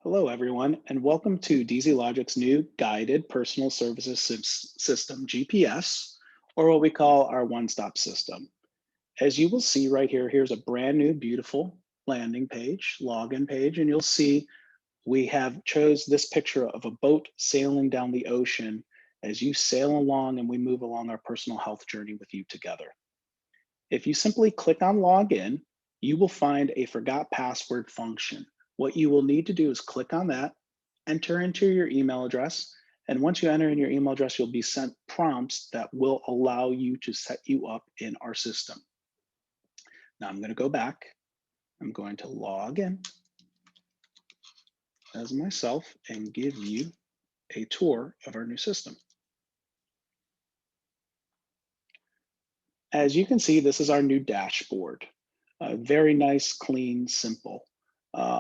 Hello, everyone, and welcome to DzLogic's new Guided Personal Services System, GPS, or what we call our one-stop system. As you will see right here, here's a brand new, beautiful landing page, login page, and you'll see we have chose this picture of a boat sailing down the ocean as you sail along and we move along our personal health journey with you together. If you simply click on login, you will find a forgot password function. What you will need to do is click on that, enter into your email address, and once you enter in your email address, you'll be sent prompts that will allow you to set you up in our system. Now I'm going to go back. I'm going to log in as myself and give you a tour of our new system. As you can see, this is our new dashboard. Very nice, clean, simple.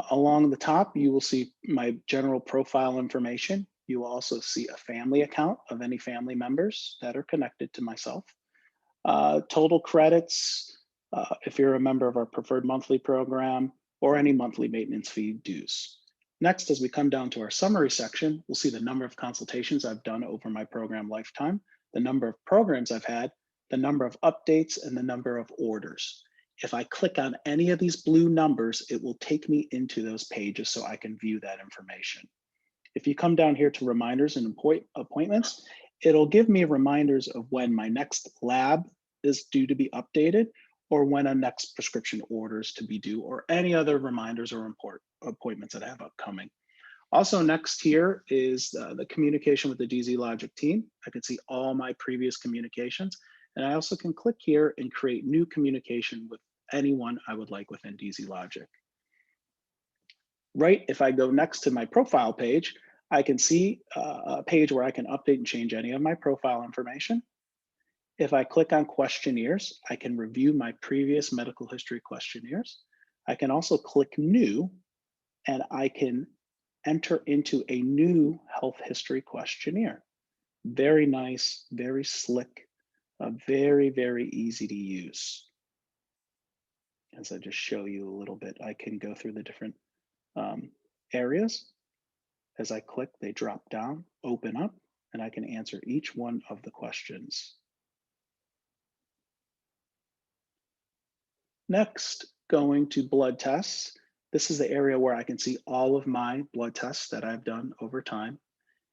Along the top, you will see my general profile information. You will also see a family account of any family members that are connected to myself. Total credits, if you're a member of our preferred monthly program, or any monthly maintenance fee dues. Next, as we come down to our summary section, we'll see the number of consultations I've done over my program lifetime, the number of programs I've had, the number of updates, and the number of orders. If I click on any of these blue numbers, it will take me into those pages so I can view that information. If you come down here to reminders and appointments, it'll give me reminders of when my next lab is due to be updated or when a next prescription order is to be due or any other reminders or appointments that I have upcoming. Also next here is the communication with the DzLogic team. I can see all my previous communications, and I also can click here and create new communication with anyone I would like within DzLogic. Right, if I go next to my profile page, I can see a page where I can update and change any of my profile information. If I click on questionnaires, I can review my previous medical history questionnaires. I can also click new, and I can enter into a new health history questionnaire. Very nice, very slick, very, very easy to use. As I just show you a little bit, I can go through the different areas. As I click, they drop down, open up, and I can answer each one of the questions. Next, going to blood tests. This is the area where I can see all of my blood tests that I've done over time.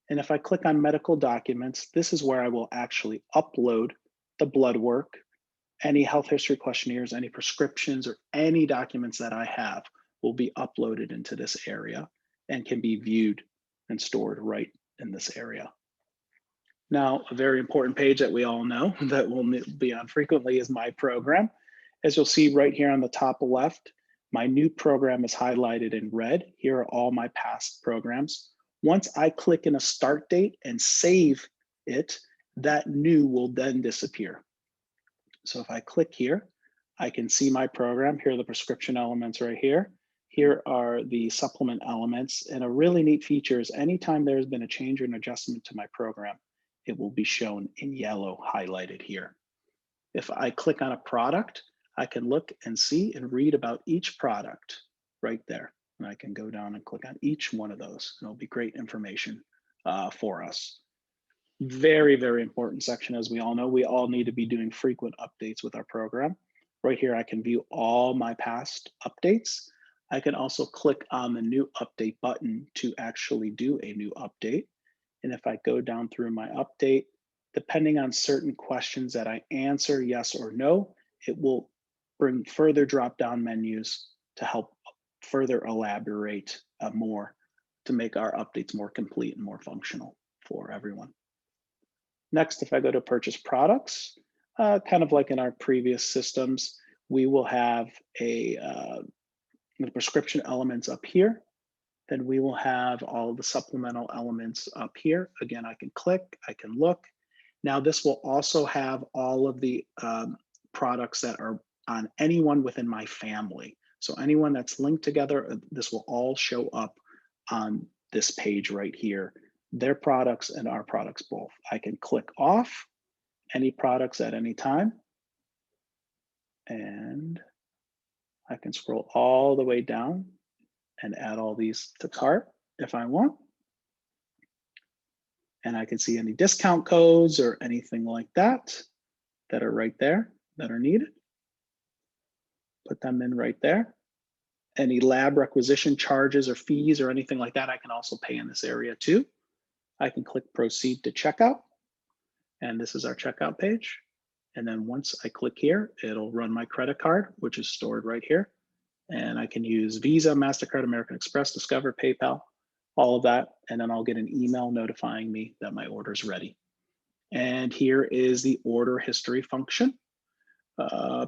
And if I click on medical documents, this is where I will actually upload the blood work, any health history questionnaires, any prescriptions, or any documents that I have will be uploaded into this area and can be viewed and stored right in this area. Now, a very important page that we all know that will be on frequently is my program. As you'll see right here on the top left, my new program is highlighted in red. Here are all my past programs. Once I click in a start date and save it, that new will then disappear. So if I click here, I can see my program. Here are the prescription elements right here. Here are the supplement elements. And a really neat feature is anytime there's been a change or an adjustment to my program, it will be shown in yellow highlighted here. If I click on a product, I can look and see and read about each product right there. And I can go down and click on each one of those. It'll be great information for us. Very, very important section. As we all know, we all need to be doing frequent updates with our program. Right here, I can view all my past updates. I can also click on the new update button to actually do a new update. And if I go down through my update, depending on certain questions that I answer, yes or no, it will bring further drop-down menus to help further elaborate more to make our updates more complete and more functional for everyone. Next, if I go to purchase products, kind of like in our previous systems, we will have the prescription elements up here. Then we will have all of the supplemental elements up here. Again, I can click, I can look. Now this will also have all of the products that are on anyone within my family. So anyone that's linked together, this will all show up on this page right here. Their products and our products both. I can click off any products at any time. And I can scroll all the way down and add all these to cart. if I want. And I can see any discount codes or anything like that that are right there that are needed. Put them in right there. Any lab requisition charges or fees or anything like that, I can also pay in this area too. I can click proceed to checkout. And this is our checkout page. And then once I click here, it'll run my credit card, which is stored right here. And I can use Visa, MasterCard, American Express, Discover, PayPal, all of that. And then I'll get an email notifying me that my order is ready. And here is the order history function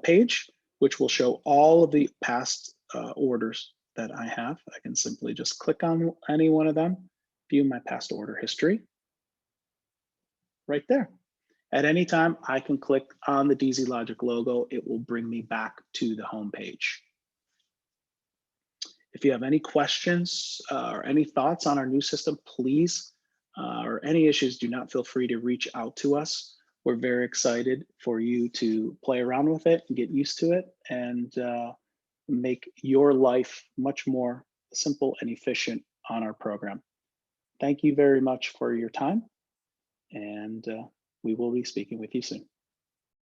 page, which will show all of the past orders that I have. I can simply just click on any one of them, view my past order history right there. At any time, I can click on the DzLogic logo. It will bring me back to the home page. If you have any questions or any thoughts on our new system, please, or any issues, do not feel free to reach out to us. We're very excited for you to play around with it and get used to it and make your life much more simple and efficient on our program. Thank you very much for your time, and we will be speaking with you soon.